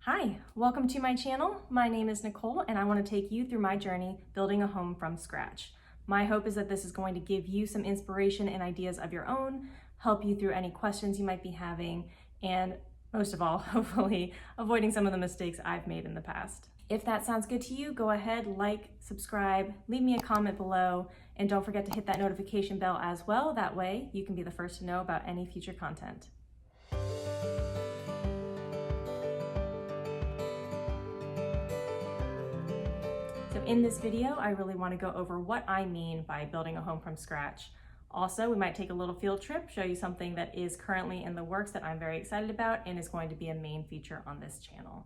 Hi, welcome to my channel. My name is Nicole and I want to take you through my journey building a home from scratch. My hope is that this is going to give you some inspiration and ideas of your own, help you through any questions you might be having, and most of all, hopefully avoiding some of the mistakes I've made in the past. If that sounds good to you, go ahead, like, subscribe, leave me a comment below, and don't forget to hit that notification bell as well. That way you can be the first to know about any future content. So in this video, I really want to go over what I mean by building a home from scratch. Also, we might take a little field trip, show you something that is currently in the works that I'm very excited about and is going to be a main feature on this channel.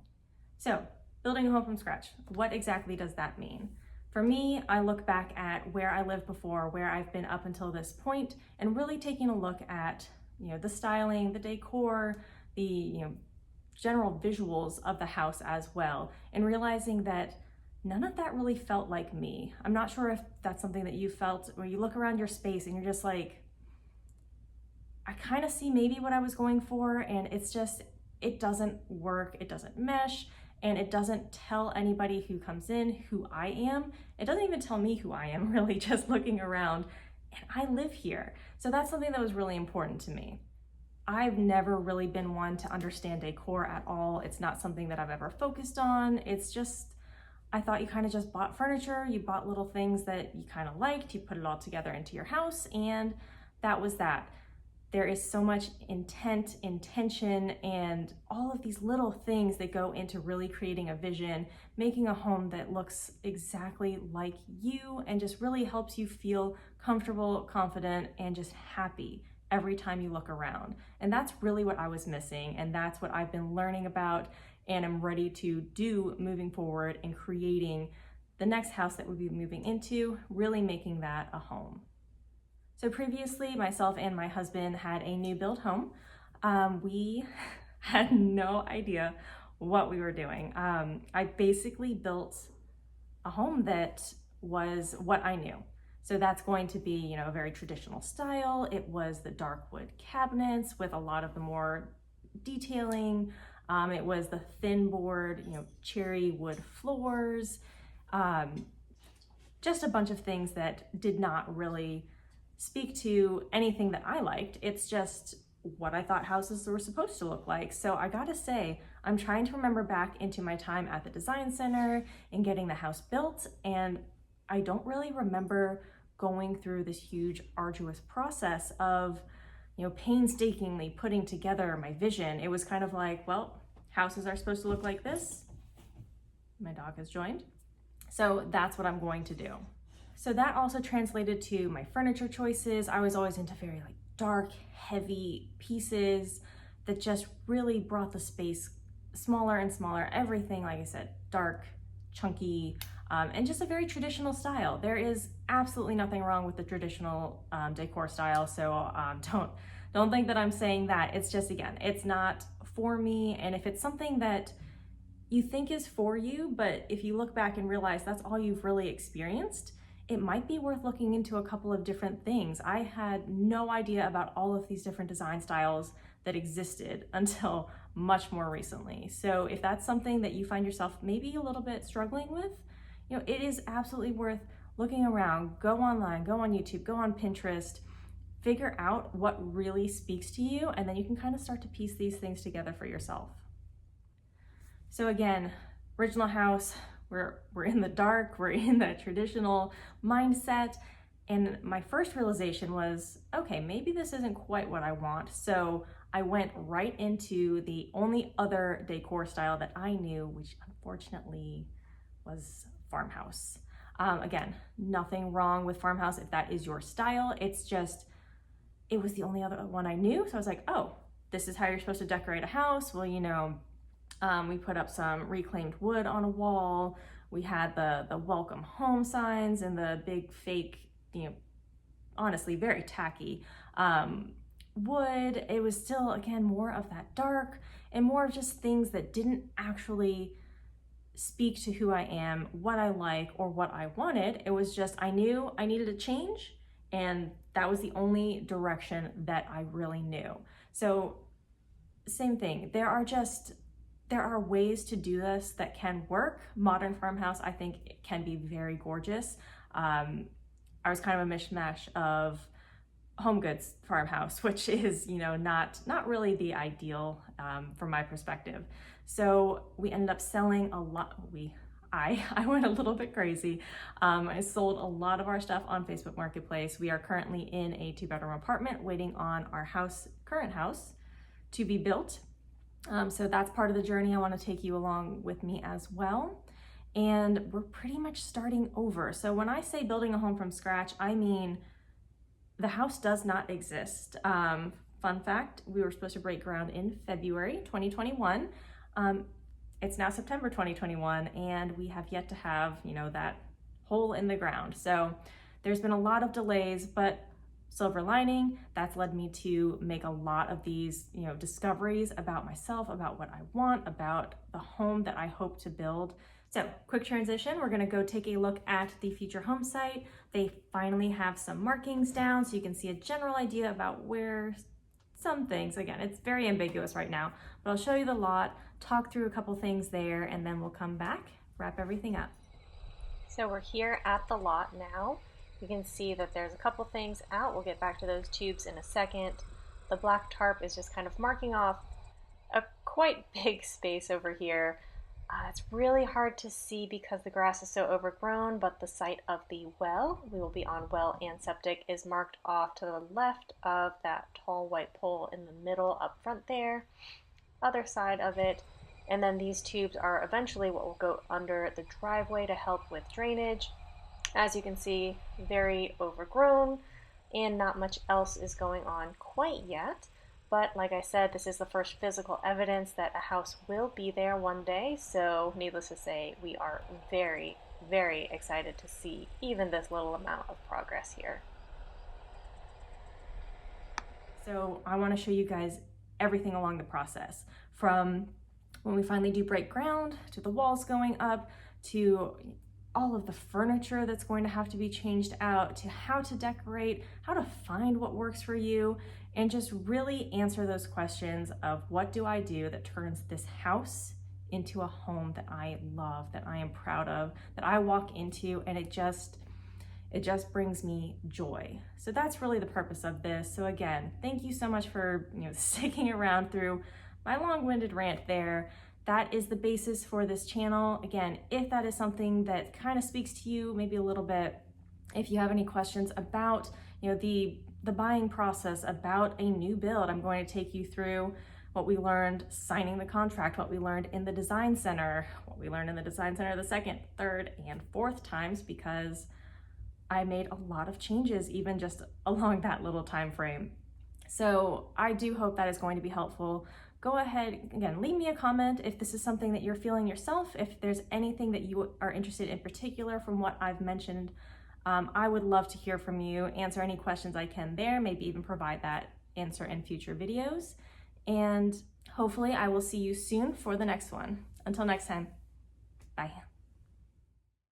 So, building a home from scratch, what exactly does that mean? For me, I look back at where I lived before, where I've been up until this point, and really taking a look at, the styling, the decor, the, general visuals of the house as well, and realizing that none of that really felt like me. I'm not sure if that's something that you felt, where you look around your space and you're just like, I kind of see maybe what I was going for, and it doesn't work, it doesn't mesh, and it doesn't tell anybody who comes in who I am. It doesn't even tell me who I am, really, just looking around, and I live here. So that's something that was really important to me. I've never really been one to understand decor at all. It's not something that I've ever focused on. It's just, I thought you kind of just bought furniture, you bought little things that you kind of liked, you put it all together into your house, and that was that. There is so much intent, intention, and all of these little things that go into really creating a vision, making a home that looks exactly like you and just really helps you feel comfortable, confident, and just happy every time you look around. And that's really what I was missing, and that's what I've been learning about and I'm ready to do moving forward and creating the next house that we'll be moving into, really making that a home. So previously, myself and my husband had a new build home. We had no idea what we were doing. I basically built a home that was what I knew. So that's going to be, a very traditional style. It was the dark wood cabinets with a lot of the more detailing. It was the thin board, cherry wood floors, just a bunch of things that did not really speak to anything that I liked. It's just what I thought houses were supposed to look like. So I gotta say, I'm trying to remember back into my time at the design center and getting the house built, and I don't really remember going through this huge arduous process of painstakingly putting together my vision. It was kind of like, well, houses are supposed to look like this. My dog has joined. So that's what I'm going to do. So that also translated to my furniture choices. I was always into very dark, heavy pieces that just really brought the space smaller and smaller. Everything, like I said, dark, chunky, and just a very traditional style. There is absolutely nothing wrong with the traditional decor style, so don't think that I'm saying that. It's just, again, it's not for me, and if it's something that you think is for you, but if you look back and realize that's all you've really experienced, it might be worth looking into a couple of different things. I had no idea about all of these different design styles that existed until much more recently. So if that's something that you find yourself maybe a little bit struggling with, it is absolutely worth looking around. Go online, go on YouTube, go on Pinterest, figure out what really speaks to you, and then you can kind of start to piece these things together for yourself. So again, original house, we're in the dark, we're in that traditional mindset, and my first realization was, okay, maybe this isn't quite what I want. So I went right into the only other decor style that I knew, which unfortunately was farmhouse. Again, nothing wrong with farmhouse if that is your style. It's just, it was the only other one I knew. So I was like, oh, this is how you're supposed to decorate a house. Well, we put up some reclaimed wood on a wall. We had the welcome home signs and the big fake, honestly, very tacky wood. It was still, again, more of that dark and more of just things that didn't actually speak to who I am, what I like, or what I wanted. It was just, I knew I needed a change, and that was the only direction that I really knew. So same thing, there are just there are ways to do this that can work. Modern farmhouse, I think, it can be very gorgeous. I was kind of a mishmash of home goods farmhouse, which is, you know, not really the ideal from my perspective. So we ended up selling a lot. I went a little bit crazy. I sold a lot of our stuff on Facebook Marketplace. We are currently in a 2-bedroom apartment waiting on our current house to be built. So that's part of the journey. I want to take you along with me as well. And we're pretty much starting over. So when I say building a home from scratch, I mean the house does not exist. Fun fact, we were supposed to break ground in February 2021. It's now September 2021, and we have yet to have, you know, that hole in the ground. So there's been a lot of delays, but silver lining, that's led me to make a lot of these, you know, discoveries about myself, about what I want, about the home that I hope to build. So quick transition, we're gonna go take a look at the future home site. They finally have some markings down so you can see a general idea about where some things, again, it's very ambiguous right now, but I'll show you the lot, talk through a couple things there, and then we'll come back, wrap everything up. So we're here at the lot now. You can see that there's a couple things out. We'll get back to those tubes in a second. The black tarp is just kind of marking off a quite big space over here. It's really hard to see because the grass is so overgrown, but the site of the well, we will be on well and septic, is marked off to the left of that tall white pole in the middle up front there. Other side of it, and then these tubes are eventually what will go under the driveway to help with drainage. As you can see, very overgrown and not much else is going on quite yet. But like I said, this is the first physical evidence that a house will be there one day. So needless to say, we are very, very excited to see even this little amount of progress here. So I want to show you guys everything along the process, from when we finally do break ground, to the walls going up, to all of the furniture that's going to have to be changed out, to how to decorate, how to find what works for you, and just really answer those questions of what do I do that turns this house into a home that I love, that I am proud of, that I walk into, and it just brings me joy. So that's really the purpose of this. So again, thank you so much for, you know, sticking around through my long-winded rant there. That is the basis for this channel. Again, if that is something that kind of speaks to you maybe a little bit, if you have any questions about, you know, the buying process, about a new build, I'm going to take you through what we learned signing the contract, what we learned in the design center, what we learned in the design center the second, third, and fourth times, because I made a lot of changes even just along that little time frame. So I do hope that is going to be helpful. Go ahead, again, leave me a comment if this is something that you're feeling yourself, if there's anything that you are interested in particular from what I've mentioned. I would love to hear from you, answer any questions I can there, maybe even provide that answer in future videos. And hopefully I will see you soon for the next one. Until next time, bye.